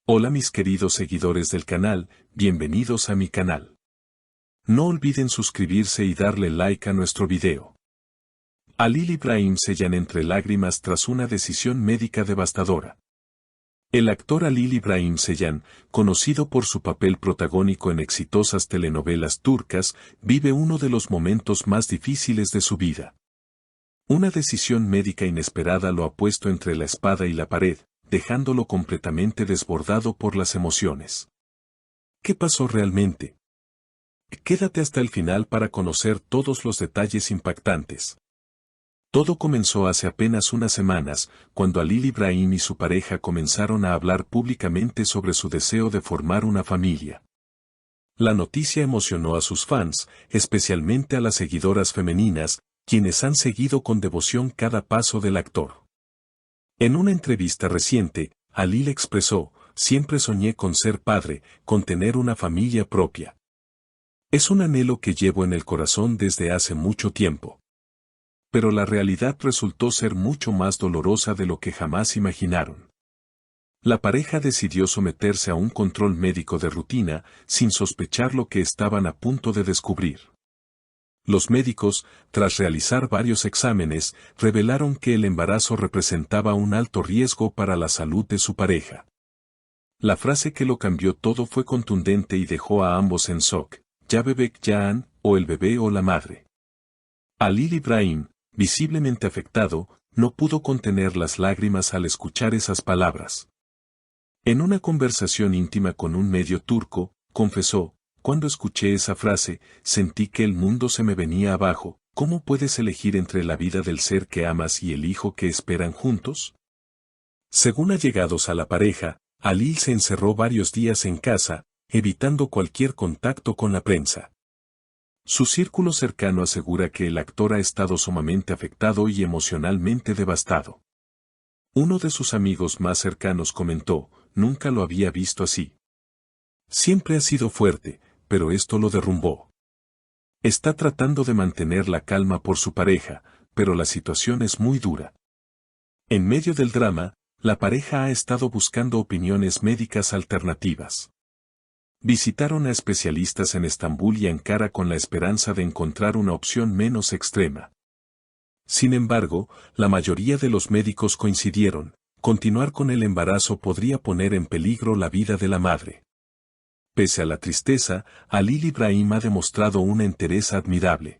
Hola mis queridos seguidores del canal, bienvenidos a mi canal. No olviden suscribirse y darle like a nuestro video. Halil Ibrahim sellan entre lágrimas tras una decisión médica devastadora. El actor Halil Ibrahim Ceyhan, conocido por su papel protagónico en exitosas telenovelas turcas, vive uno de los momentos más difíciles de su vida. Una decisión médica inesperada lo ha puesto entre la espada y la pared, dejándolo completamente desbordado por las emociones. ¿Qué pasó realmente? Quédate hasta el final para conocer todos los detalles impactantes. Todo comenzó hace apenas unas semanas, cuando Halil Ibrahim y su pareja comenzaron a hablar públicamente sobre su deseo de formar una familia. La noticia emocionó a sus fans, especialmente a las seguidoras femeninas, quienes han seguido con devoción cada paso del actor. En una entrevista reciente, Halil expresó: "Siempre soñé con ser padre, con tener una familia propia. Es un anhelo que llevo en el corazón desde hace mucho tiempo". Pero la realidad resultó ser mucho más dolorosa de lo que jamás imaginaron. La pareja decidió someterse a un control médico de rutina, sin sospechar lo que estaban a punto de descubrir. Los médicos, tras realizar varios exámenes, revelaron que el embarazo representaba un alto riesgo para la salud de su pareja. La frase que lo cambió todo fue contundente y dejó a ambos en shock: "Ya bebek Yaan, o el bebé o la madre". Halil Ibrahim, visiblemente afectado, no pudo contener las lágrimas al escuchar esas palabras. En una conversación íntima con un medio turco, confesó: "Cuando escuché esa frase, sentí que el mundo se me venía abajo. ¿Cómo puedes elegir entre la vida del ser que amas y el hijo que esperan juntos?". Según allegados a la pareja, Halil se encerró varios días en casa, evitando cualquier contacto con la prensa. Su círculo cercano asegura que el actor ha estado sumamente afectado y emocionalmente devastado. Uno de sus amigos más cercanos comentó: "Nunca lo había visto así. Siempre ha sido fuerte, pero esto lo derrumbó". Está tratando de mantener la calma por su pareja, pero la situación es muy dura. En medio del drama, la pareja ha estado buscando opiniones médicas alternativas. Visitaron a especialistas en Estambul y Ankara con la esperanza de encontrar una opción menos extrema. Sin embargo, la mayoría de los médicos coincidieron: continuar con el embarazo podría poner en peligro la vida de la madre. Pese a la tristeza, Halil Ibrahim ha demostrado una entereza admirable.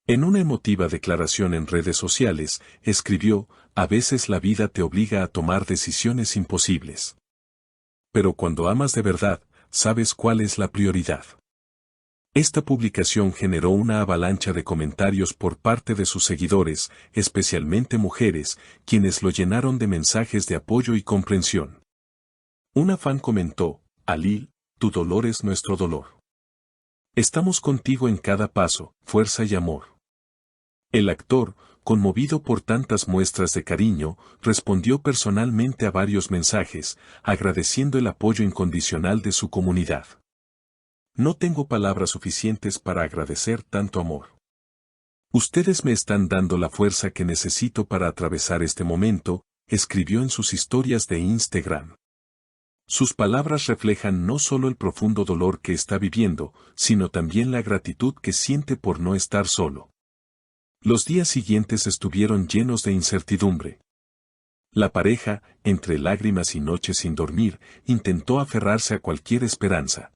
En una emotiva declaración en redes sociales, escribió: "A veces la vida te obliga a tomar decisiones imposibles. Pero cuando amas de verdad, sabes cuál es la prioridad". Esta publicación generó una avalancha de comentarios por parte de sus seguidores, especialmente mujeres, quienes lo llenaron de mensajes de apoyo y comprensión. Una fan comentó: "Halil, tu dolor es nuestro dolor. Estamos contigo en cada paso, fuerza y amor". El actor, conmovido por tantas muestras de cariño, respondió personalmente a varios mensajes, agradeciendo el apoyo incondicional de su comunidad. "No tengo palabras suficientes para agradecer tanto amor. Ustedes me están dando la fuerza que necesito para atravesar este momento", escribió en sus historias de Instagram. Sus palabras reflejan no solo el profundo dolor que está viviendo, sino también la gratitud que siente por no estar solo. Los días siguientes estuvieron llenos de incertidumbre. La pareja, entre lágrimas y noches sin dormir, intentó aferrarse a cualquier esperanza.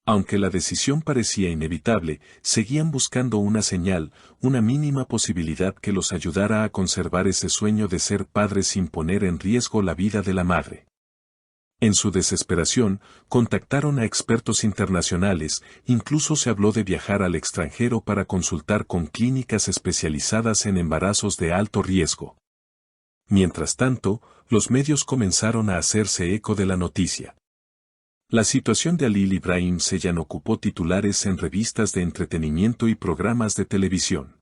Aunque la decisión parecía inevitable, seguían buscando una señal, una mínima posibilidad que los ayudara a conservar ese sueño de ser padres sin poner en riesgo la vida de la madre. En su desesperación, contactaron a expertos internacionales, incluso se habló de viajar al extranjero para consultar con clínicas especializadas en embarazos de alto riesgo. Mientras tanto, los medios comenzaron a hacerse eco de la noticia. La situación de Halil Ibrahim Ceyhan ocupó titulares en revistas de entretenimiento y programas de televisión.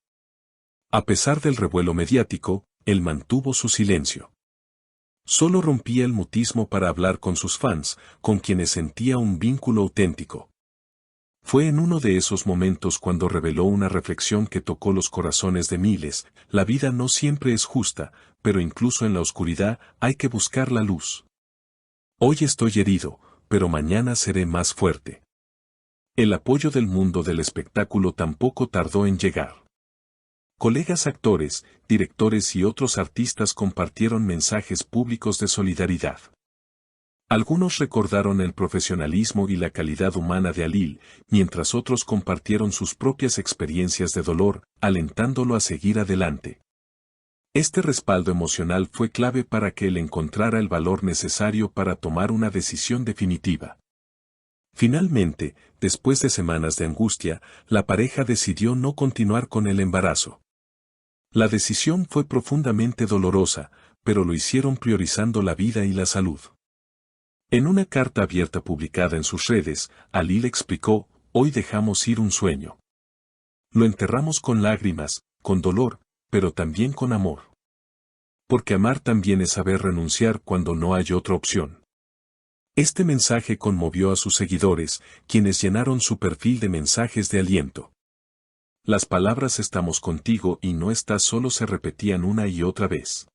A pesar del revuelo mediático, él mantuvo su silencio. Solo rompía el mutismo para hablar con sus fans, con quienes sentía un vínculo auténtico. Fue en uno de esos momentos cuando reveló una reflexión que tocó los corazones de miles: "La vida no siempre es justa, pero incluso en la oscuridad hay que buscar la luz". Hoy estoy herido, pero mañana seré más fuerte. El apoyo del mundo del espectáculo tampoco tardó en llegar. Colegas actores, directores y otros artistas compartieron mensajes públicos de solidaridad. Algunos recordaron el profesionalismo y la calidad humana de Alil, mientras otros compartieron sus propias experiencias de dolor, alentándolo a seguir adelante. Este respaldo emocional fue clave para que él encontrara el valor necesario para tomar una decisión definitiva. Finalmente, después de semanas de angustia, la pareja decidió no continuar con el embarazo. La decisión fue profundamente dolorosa, pero lo hicieron priorizando la vida y la salud. En una carta abierta publicada en sus redes, Alil explicó: hoy dejamos ir un sueño. Lo enterramos con lágrimas, con dolor, pero también con amor. Porque amar también es saber renunciar cuando no hay otra opción. Este mensaje conmovió a sus seguidores, quienes llenaron su perfil de mensajes de aliento. Las palabras "estamos contigo y no estás solo" se repetían una y otra vez.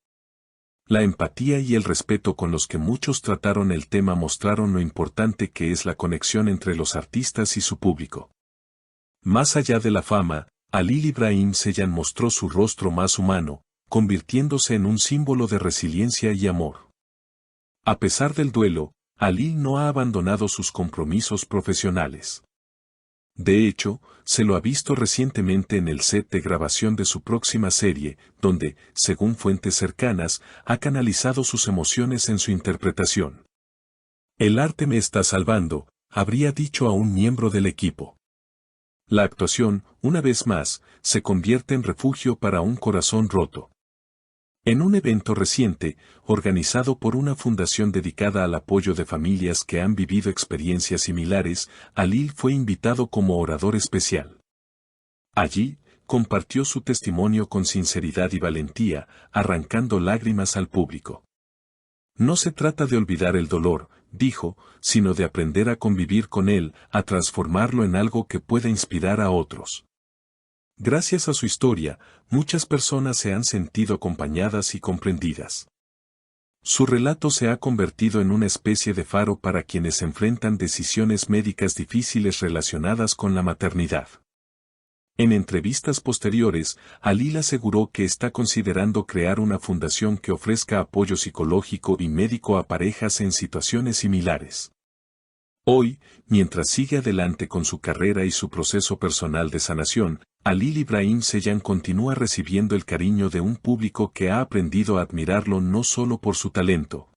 La empatía y el respeto con los que muchos trataron el tema mostraron lo importante que es la conexión entre los artistas y su público. Más allá de la fama, Alil Ibrahim Ceyhan mostró su rostro más humano, convirtiéndose en un símbolo de resiliencia y amor. A pesar del duelo, Alil no ha abandonado sus compromisos profesionales. De hecho, se lo ha visto recientemente en el set de grabación de su próxima serie, donde, según fuentes cercanas, ha canalizado sus emociones en su interpretación. "El arte me está salvando", habría dicho a un miembro del equipo. La actuación, una vez más, se convierte en refugio para un corazón roto. En un evento reciente, organizado por una fundación dedicada al apoyo de familias que han vivido experiencias similares, Alil fue invitado como orador especial. Allí, compartió su testimonio con sinceridad y valentía, arrancando lágrimas al público. "No se trata de olvidar el dolor", dijo, "sino de aprender a convivir con él, a transformarlo en algo que pueda inspirar a otros". Gracias a su historia, muchas personas se han sentido acompañadas y comprendidas. Su relato se ha convertido en una especie de faro para quienes enfrentan decisiones médicas difíciles relacionadas con la maternidad. En entrevistas posteriores, Alil aseguró que está considerando crear una fundación que ofrezca apoyo psicológico y médico a parejas en situaciones similares. Hoy, mientras sigue adelante con su carrera y su proceso personal de sanación, Alil Ibrahim Ceyhan continúa recibiendo el cariño de un público que ha aprendido a admirarlo no solo por su talento,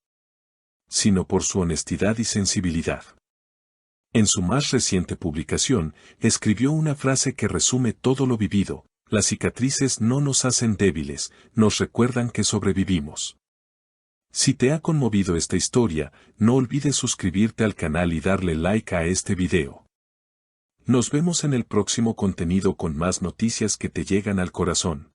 sino por su honestidad y sensibilidad. En su más reciente publicación, escribió una frase que resume todo lo vivido: "Las cicatrices no nos hacen débiles, nos recuerdan que sobrevivimos". Si te ha conmovido esta historia, no olvides suscribirte al canal y darle like a este video. Nos vemos en el próximo contenido con más noticias que te llegan al corazón.